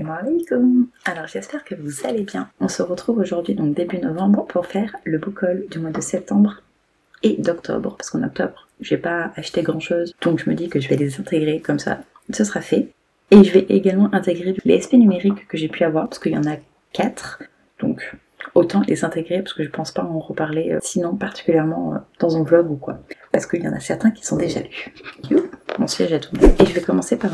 Salam alaikum. Alors j'espère que vous allez bien. On se retrouve aujourd'hui, donc début novembre, pour faire le book haul du mois de septembre et d'octobre. Parce qu'en octobre, j'ai pas acheté grand chose, donc je me dis que je vais les intégrer comme ça, ce sera fait. Et je vais également intégrer les SP numériques que j'ai pu avoir, parce qu'il y en a 4. Donc autant les intégrer, parce que je pense pas en reparler sinon particulièrement dans un vlog ou quoi. Parce qu'il y en a certains qui sont déjà lus. Mon siège a tourné. Et je vais commencer par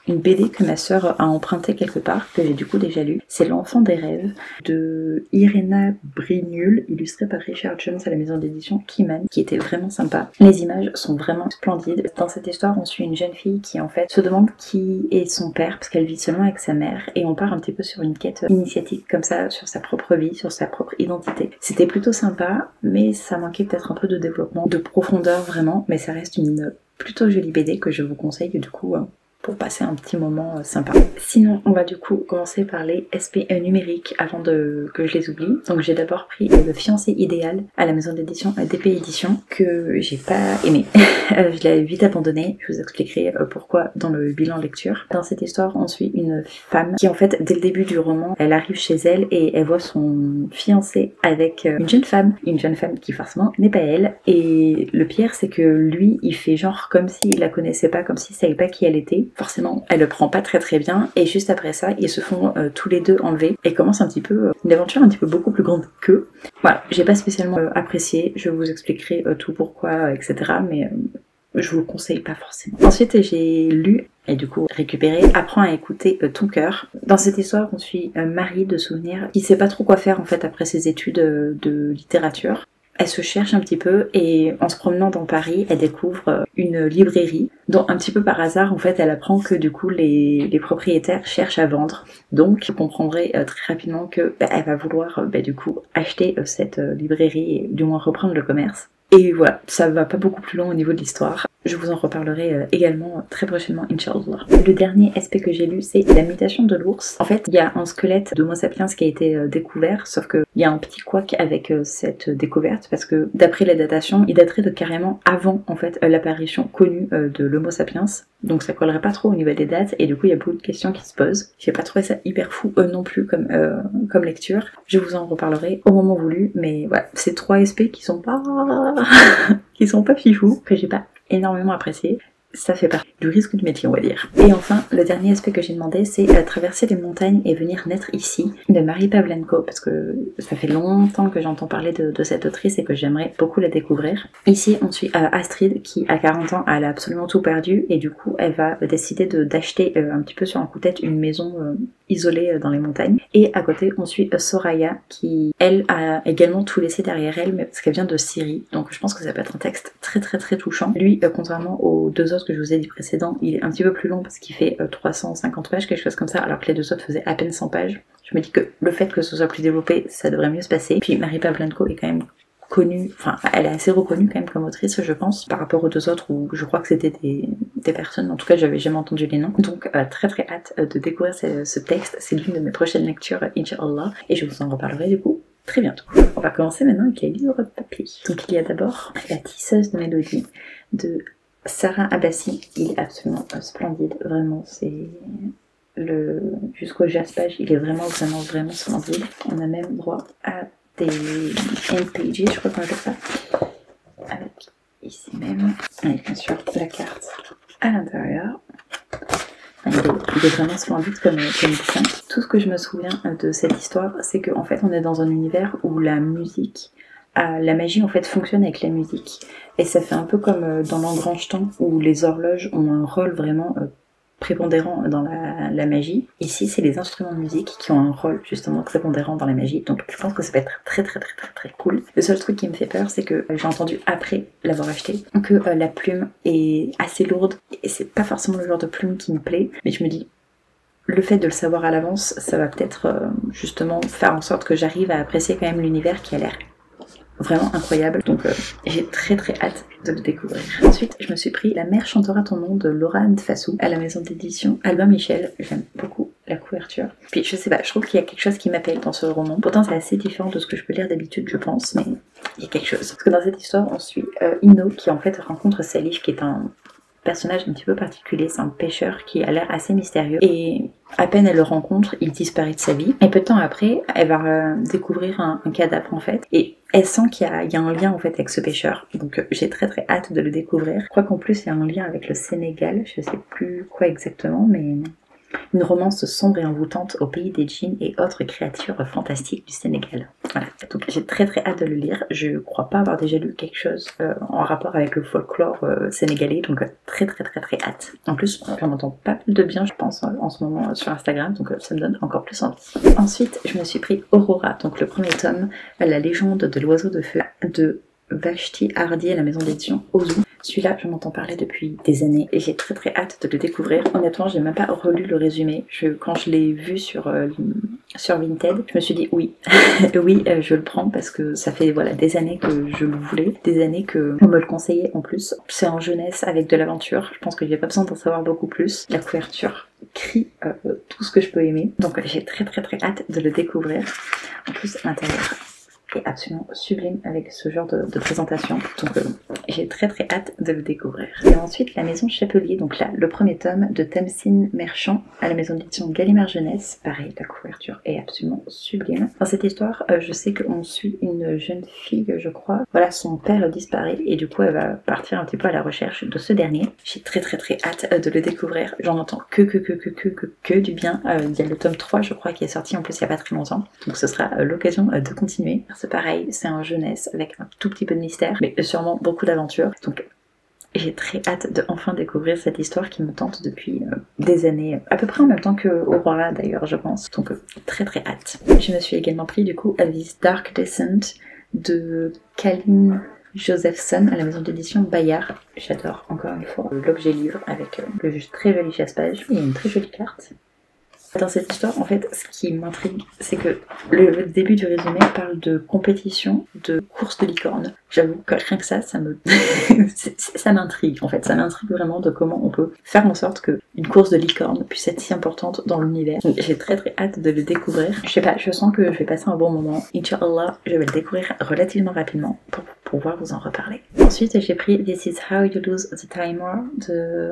une BD que ma sœur a empruntée quelque part, que j'ai du coup déjà lu. C'est L'Enfant des rêves de Irena Brignul, illustrée par Richard Jones à la maison d'édition Kiman, qui était vraiment sympa. Les images sont vraiment splendides. Dans cette histoire, on suit une jeune fille qui en fait se demande qui est son père, parce qu'elle vit seulement avec sa mère, et on part un petit peu sur une quête initiatique comme ça, sur sa propre vie, sur sa propre identité. C'était plutôt sympa, mais ça manquait peut-être un peu de développement, de profondeur vraiment, mais ça reste une plutôt jolie BD que je vous conseille du coup pour passer un petit moment sympa. Sinon, on va du coup commencer par les SP numériques avant que je les oublie. Donc j'ai d'abord pris Le fiancé idéal à la maison d'édition DP Édition, que j'ai pas aimé. Je l'ai vite abandonné, je vous expliquerai pourquoi dans le bilan lecture. Dans cette histoire, on suit une femme qui en fait, dès le début du roman, elle arrive chez elle et elle voit son fiancé avec une jeune femme qui forcément n'est pas elle. Et le pire, c'est que lui, il fait genre comme s'il la connaissait pas, comme s'il savait pas qui elle était. Forcément, elle le prend pas très bien, et juste après ça, ils se font tous les deux enlever et commence un petit peu une aventure un petit peu beaucoup plus grande qu'eux. Voilà, j'ai pas spécialement apprécié, je vous expliquerai tout pourquoi, etc. Mais je vous le conseille pas forcément. Ensuite, j'ai lu et du coup récupéré Apprends à écouter ton cœur. Dans cette histoire, on suit Marie de Souvenir qui sait pas trop quoi faire en fait après ses études de littérature. Elle se cherche un petit peu et en se promenant dans Paris, elle découvre une librairie dont un petit peu par hasard, en fait, elle apprend que du coup les propriétaires cherchent à vendre. Donc, vous comprendrez très rapidement que elle va vouloir du coup acheter cette librairie et du moins reprendre le commerce. Et voilà, ça va pas beaucoup plus loin au niveau de l'histoire. Je vous en reparlerai également très prochainement, Inch'Allah. Le dernier SP que j'ai lu, c'est La mutation de l'ours. En fait, il y a un squelette d'Homo sapiens qui a été découvert, sauf qu'il y a un petit couac avec cette découverte, parce que d'après les datations, il daterait de carrément avant en fait l'apparition connue de l'Homo sapiens. Donc ça collerait pas trop au niveau des dates, et du coup il y a beaucoup de questions qui se posent. J'ai pas trouvé ça hyper fou non plus comme lecture. Je vous en reparlerai au moment voulu, mais voilà, c'est 3 SP qui sont pas qui sont pas fifous, que j'ai pas énormément apprécié. Ça fait partie du risque du métier, on va dire. Et enfin, le dernier aspect que j'ai demandé, c'est Traverser les montagnes et venir naître ici, de Marie Pavlenko, parce que ça fait longtemps que j'entends parler de cette autrice et que j'aimerais beaucoup la découvrir. Ici, on suit Astrid, qui à 40 ans, elle a absolument tout perdu, et du coup, elle va décider d'acheter un petit peu sur un coup de tête une maison isolée dans les montagnes. Et à côté, on suit Soraya, qui, elle, a également tout laissé derrière elle, mais parce qu'elle vient de Syrie, donc je pense que ça peut être un texte très touchant. Lui, contrairement aux 2 autres que je vous ai dit précédents, il est un petit peu plus long parce qu'il fait 350 pages, quelque chose comme ça, alors que les 2 autres faisaient à peine 100 pages. Je me dis que le fait que ce soit plus développé, ça devrait mieux se passer. Puis Marie Pavlenko est quand même connue, enfin elle est assez reconnue quand même comme autrice, je pense, par rapport aux 2 autres où je crois que c'était des personnes, en tout cas j'avais jamais entendu les noms. Donc très hâte de découvrir ce texte, c'est l'une de mes prochaines lectures, Inch'Allah, et je vous en reparlerai du coup très bientôt. On va commencer maintenant avec les livres de papier. Donc il y a d'abord La tisseuse de mélodie de Sarah Abbasi. Il est absolument splendide, vraiment, c'est jusqu'au jaspage, il est vraiment splendide. On a même droit à des NPG, je crois qu'on appelle ça, avec ici même, et bien sûr la carte à l'intérieur. Il est vraiment splendide comme bouquin. Tout ce que je me souviens de cette histoire, c'est qu'en fait on est dans un univers où la musique, la magie en fait fonctionne avec la musique, et ça fait un peu comme dans l'Engrange Temps où les horloges ont un rôle vraiment prépondérant dans la magie. Ici c'est les instruments de musique qui ont un rôle justement prépondérant dans la magie, donc je pense que ça va être très cool. Le seul truc qui me fait peur, c'est que j'ai entendu après l'avoir acheté que la plume est assez lourde, et c'est pas forcément le genre de plume qui me plaît, mais je me dis le fait de le savoir à l'avance, ça va peut-être justement faire en sorte que j'arrive à apprécier quand même l'univers qui a l'air vraiment incroyable, donc j'ai très hâte de le découvrir. Ensuite, je me suis pris La mer chantera ton nom de Laura Nfassou à la maison d'édition Albin Michel. J'aime beaucoup la couverture. Puis je sais pas, je trouve qu'il y a quelque chose qui m'appelle dans ce roman. Pourtant c'est assez différent de ce que je peux lire d'habitude, je pense, mais il y a quelque chose. Parce que dans cette histoire, on suit Ino qui en fait rencontre Salif, qui est un personnage un petit peu particulier, c'est un pêcheur qui a l'air assez mystérieux et à peine elle le rencontre, il disparaît de sa vie et peu de temps après elle va découvrir un cadavre en fait et elle sent qu'il y a un lien en fait avec ce pêcheur, donc j'ai très hâte de le découvrir. Je crois qu'en plus il y a un lien avec le Sénégal, je sais plus quoi exactement, mais une romance sombre et envoûtante au pays des djinns et autres créatures fantastiques du Sénégal. Voilà, donc j'ai très hâte de le lire. Je crois pas avoir déjà lu quelque chose en rapport avec le folklore sénégalais, donc très hâte. En plus, j'en entends pas mal de bien, je pense, en ce moment sur Instagram, donc ça me donne encore plus envie. Ensuite, je me suis pris Aurora, donc le premier tome, La légende de l'oiseau de feu, de Vashti Hardy à la maison d'édition Ozu. Celui-là, je m'entends parler depuis des années et j'ai très hâte de le découvrir. Honnêtement, j'ai même pas relu le résumé. Quand je l'ai vu sur Vinted, je me suis dit oui, oui, je le prends parce que ça fait voilà des années que je le voulais, des années que on me le conseillait en plus. C'est en jeunesse avec de l'aventure. Je pense que j'ai pas besoin d'en savoir beaucoup plus. La couverture crie tout ce que je peux aimer. Donc j'ai très hâte de le découvrir. En plus, l'intérieur est absolument sublime avec ce genre de présentation, donc j'ai très hâte de le découvrir. Et ensuite La Maison Chapelier, donc là le premier tome de Tamsine Merchant à la maison d'édition Gallimard Jeunesse. Pareil, la couverture est absolument sublime. Dans cette histoire, je sais qu'on suit une jeune fille, je crois, voilà, son père disparaît et du coup elle va partir un petit peu à la recherche de ce dernier. J'ai très hâte de le découvrir. J'en entends que du bien. Il y a le tome 3 je crois qui est sorti en plus il y a pas très longtemps, donc ce sera l'occasion de continuer. C'est pareil, c'est en jeunesse avec un tout petit peu de mystère, mais sûrement beaucoup d'aventure. Donc j'ai très hâte de enfin découvrir cette histoire qui me tente depuis des années, à peu près en même temps que Aurora d'ailleurs je pense. Donc très hâte. Je me suis également pris du coup à This Dark Descent de Kalin Josephson à la maison d'édition Bayard. J'adore encore une fois l'objet livre avec le très joli chasse-page et une très jolie carte. Dans cette histoire, en fait, ce qui m'intrigue, c'est que le début du résumé parle de compétition, de course de licorne. J'avoue que rien que ça me... ça m'intrigue, en fait. Ça m'intrigue vraiment de comment on peut faire en sorte qu'une course de licorne puisse être si importante dans l'univers. J'ai très hâte de le découvrir. Je sais pas, je sens que je vais passer un bon moment. Inch'Allah, je vais le découvrir relativement rapidement pour pouvoir vous en reparler. Ensuite, j'ai pris This is How You Lose the Timer de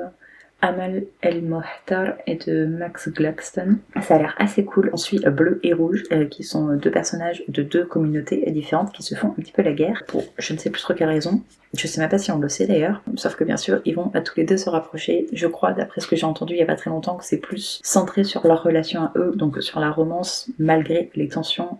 Amal El-Mohtar et de Max Gluckston. Ça a l'air assez cool. On suit Bleu et Rouge qui sont deux personnages de deux communautés différentes qui se font un petit peu la guerre pour je ne sais plus trop quelle raison. Je sais même pas si on le sait d'ailleurs, sauf que bien sûr ils vont à tous les deux se rapprocher. Je crois, d'après ce que j'ai entendu il y a pas très longtemps, que c'est plus centré sur leur relation à eux, donc sur la romance malgré les tensions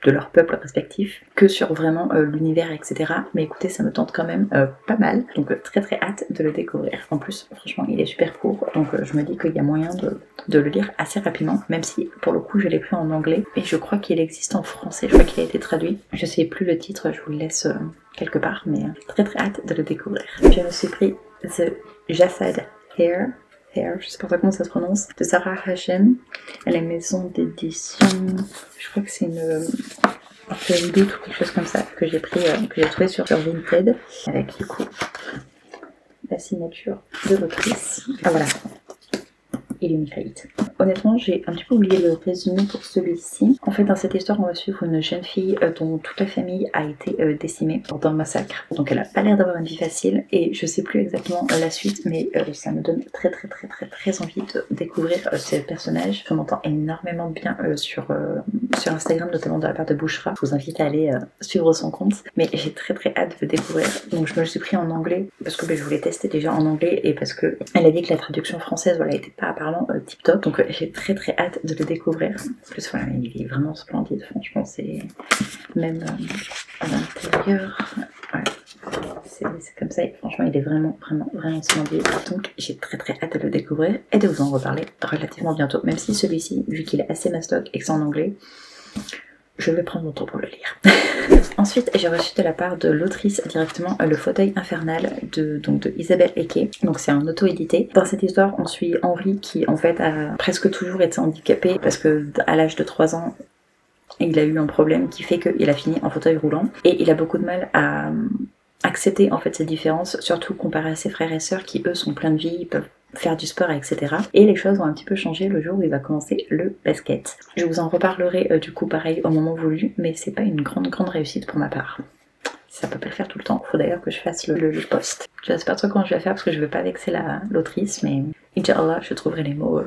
de leur peuple respectif, que sur vraiment l'univers, etc. Mais écoutez, ça me tente quand même pas mal, donc très hâte de le découvrir. En plus, franchement, il est super court, donc je me dis qu'il y a moyen de le lire assez rapidement, même si pour le coup je l'ai pris en anglais, et je crois qu'il existe en français, je crois qu'il a été traduit. Je sais plus le titre, je vous le laisse quelque part, mais très hâte de le découvrir. Je me suis pris The Jasad Hair, je sais pas comment ça se prononce, de Sarah Hashem à la maison d'édition, je crois que c'est un Fairy ou quelque chose comme ça que j'ai pris, que j'ai trouvé sur Vinted, avec du coup la signature de l'autrice. Ah voilà, Illuminate. Honnêtement, j'ai un petit peu oublié le résumé pour celui-ci. En fait, dans cette histoire, on va suivre une jeune fille dont toute la famille a été décimée dans un massacre. Donc elle a pas l'air d'avoir une vie facile et je sais plus exactement la suite, mais ça me donne très envie de découvrir ce personnage. Je m'entends énormément bien sur Instagram, notamment de la part de Bouchra. Je vous invite à aller suivre son compte, mais j'ai très hâte de le découvrir. Donc je me le suis pris en anglais parce que je voulais tester déjà en anglais et parce que elle a dit que la traduction française, voilà, était pas apparemment tip top. Donc j'ai très hâte de le découvrir. En plus, voilà, il est vraiment splendide. Franchement, c'est même à l'intérieur. Voilà. C'est comme ça, et franchement il est vraiment splendide, donc j'ai très hâte de le découvrir et de vous en reparler relativement bientôt, même si celui-ci, vu qu'il est assez mastoc et que c'est en anglais, je vais prendre mon temps pour le lire. Ensuite, j'ai reçu de la part de l'autrice directement Le Fauteuil Infernal de Isabelle Eke. Donc c'est un auto-édité. Dans cette histoire, on suit Henri qui en fait a presque toujours été handicapé parce que à l'âge de 3 ans, il a eu un problème qui fait qu'il a fini en fauteuil roulant et il a beaucoup de mal à accepter en fait ces différences, surtout comparé à ses frères et sœurs qui eux sont pleins de vie, peuvent faire du sport, etc. Et les choses vont un petit peu changer le jour où il va commencer le basket. Je vous en reparlerai du coup pareil au moment voulu, mais c'est pas une grande réussite pour ma part. Ça peut pas le faire tout le temps. Faut d'ailleurs que je fasse le post. Je sais pas trop comment je vais faire parce que je veux pas vexer l'autrice, mais Inch'Allah, je trouverai les mots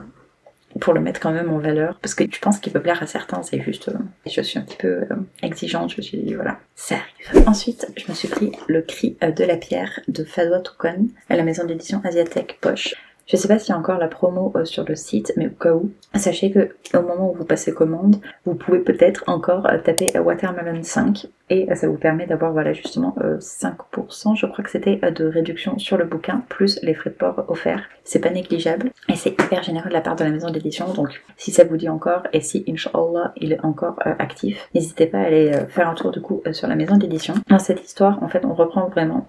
pour le mettre quand même en valeur. Parce que je pense qu'il peut plaire à certains, c'est juste... je suis un petit peu exigeante, je suis... voilà, ça arrive. Ensuite, je me suis pris Le Cri de la Pierre de Fadwa Tuqan à la maison d'édition Asiatech Poche. Je sais pas s'il y a encore la promo sur le site, mais au cas où, sachez que au moment où vous passez commande, vous pouvez peut-être encore taper Watermelon 5 et ça vous permet d'avoir voilà justement 5%, je crois que c'était, de réduction sur le bouquin, plus les frais de port offerts. C'est pas négligeable et c'est hyper généreux de la part de la maison d'édition, donc si ça vous dit encore et si Inch'Allah il est encore actif, n'hésitez pas à aller faire un tour du coup sur la maison d'édition. Dans cette histoire, en fait, on reprend vraiment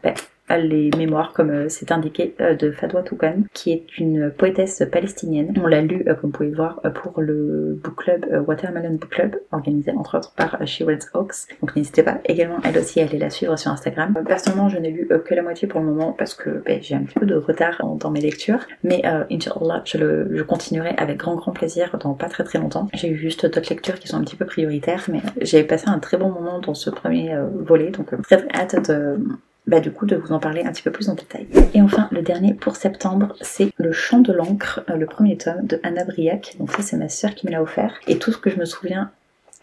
les mémoires, comme c'est indiqué, de Fadwa Tuqan, qui est une poétesse palestinienne. On l'a lu, comme vous pouvez le voir, pour le book club Watermelon Book Club, organisé entre autres par She Reads Oaks. Donc n'hésitez pas également elle aussi à aller la suivre sur Instagram. Personnellement, je n'ai lu que la moitié pour le moment parce que j'ai un petit peu de retard dans mes lectures, mais Inch'Allah, je continuerai avec grand plaisir dans pas très longtemps. J'ai eu juste d'autres lectures qui sont un petit peu prioritaires, mais j'ai passé un très bon moment dans ce premier volet, donc très hâte du coup de vous en parler un petit peu plus en détail. Et enfin le dernier pour septembre, c'est Le Chant de l'encre, le premier tome de Anna Briac. Donc ça c'est ma sœur qui me l'a offert, et tout ce que je me souviens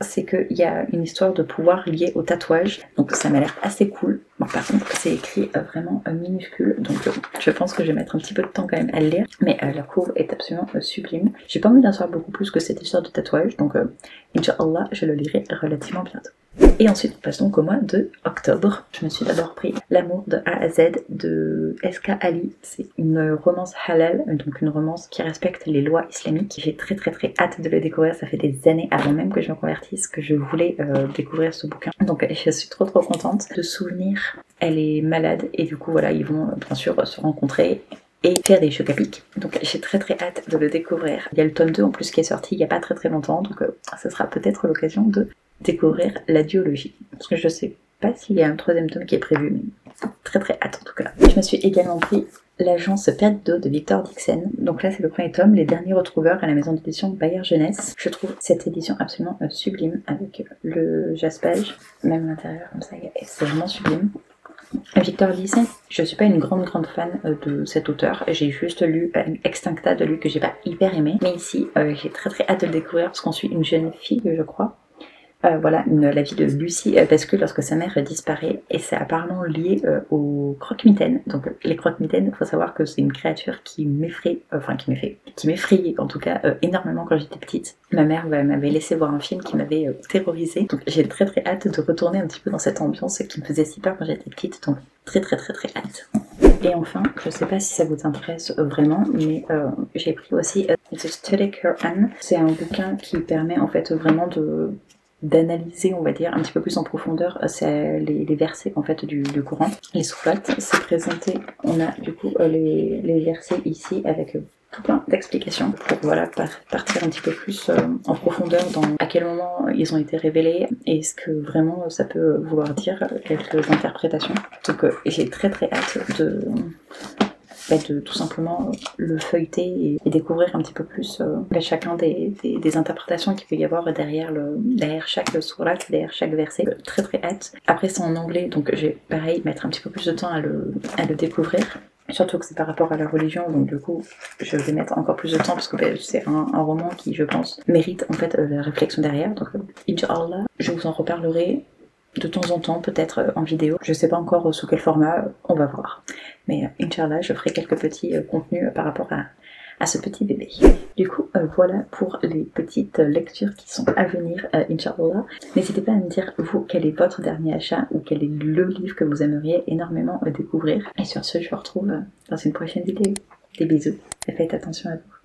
c'est qu'il y a une histoire de pouvoir liée au tatouage, donc ça m'a l'air assez cool. Bon, par contre c'est écrit vraiment minuscule, donc je pense que je vais mettre un petit peu de temps quand même à le lire, mais la couve est absolument sublime. J'ai pas envie d'en savoir beaucoup plus que cette histoire de tatouage, donc Inch'Allah je le lirai relativement bientôt. Et ensuite on passe donc au mois de octobre. Je me suis d'abord pris L'amour de A à Z de S.K. Ali. C'est une romance halal, donc une romance qui respecte les lois islamiques. J'ai très hâte de le découvrir. Ça fait des années avant même que je me convertisse que je voulais découvrir ce bouquin. Donc je suis trop contente. De souvenir, elle est malade et du coup voilà, ils vont bien sûr se rencontrer et faire des chocs à pic. Donc j'ai très hâte de le découvrir. Il y a le tome 2 en plus qui est sorti il n'y a pas très longtemps, donc ça sera peut-être l'occasion de découvrir la duologie. Parce que je sais pas s'il y a un troisième tome qui est prévu, mais très hâte en tout cas. Je me suis également pris L'Agence Perdido de Victor Dixon. Donc là c'est le premier tome, Les Derniers Retrouveurs à la maison d'édition Bayard Jeunesse. Je trouve cette édition absolument sublime avec le jaspage, même l'intérieur comme ça, c'est vraiment sublime. Victor Dixon, je suis pas une grande fan de cet auteur, j'ai juste lu Extincta de lui que j'ai pas hyper aimé, mais ici j'ai très hâte de le découvrir parce qu'on suit une jeune fille je crois. Voilà, la vie de Lucie parce que lorsque sa mère disparaît, et c'est apparemment lié aux croque-mitaines. Donc les croque-mitaines, il faut savoir que c'est une créature qui m'effraie, qui m'effrayait en tout cas énormément quand j'étais petite. Ma mère m'avait laissé voir un film qui m'avait terrorisée, donc j'ai très hâte de retourner un petit peu dans cette ambiance qui me faisait si peur quand j'étais petite, donc très hâte. Et enfin, je sais pas si ça vous intéresse vraiment, mais j'ai pris aussi The Study Quran. C'est un bouquin qui permet en fait vraiment d'analyser, on va dire, un petit peu plus en profondeur les versets en fait du Coran, les sourates. C'est présenté, on a du coup les versets ici avec tout plein d'explications pour voilà partir un petit peu plus en profondeur dans à quel moment ils ont été révélés et ce que vraiment ça peut vouloir dire, quelques interprétations. Donc j'ai très hâte de tout simplement le feuilleter et découvrir un petit peu plus chacun des interprétations qu'il peut y avoir derrière chaque sourate, derrière chaque verset. Très hâte. Après c'est en anglais, donc je vais pareil mettre un petit peu plus de temps à le découvrir. Surtout que c'est par rapport à la religion, donc du coup je vais mettre encore plus de temps parce que c'est un roman qui je pense mérite en fait la réflexion derrière. Donc Inch'Allah, je vous en reparlerai de temps en temps, peut-être en vidéo. Je sais pas encore sous quel format, on va voir. Mais Inch'Allah, je ferai quelques petits contenus par rapport à ce petit bébé. Du coup, voilà pour les petites lectures qui sont à venir, Inch'Allah. N'hésitez pas à me dire, vous, quel est votre dernier achat ou quel est le livre que vous aimeriez énormément découvrir. Et sur ce, je vous retrouve dans une prochaine vidéo. Des bisous et faites attention à vous.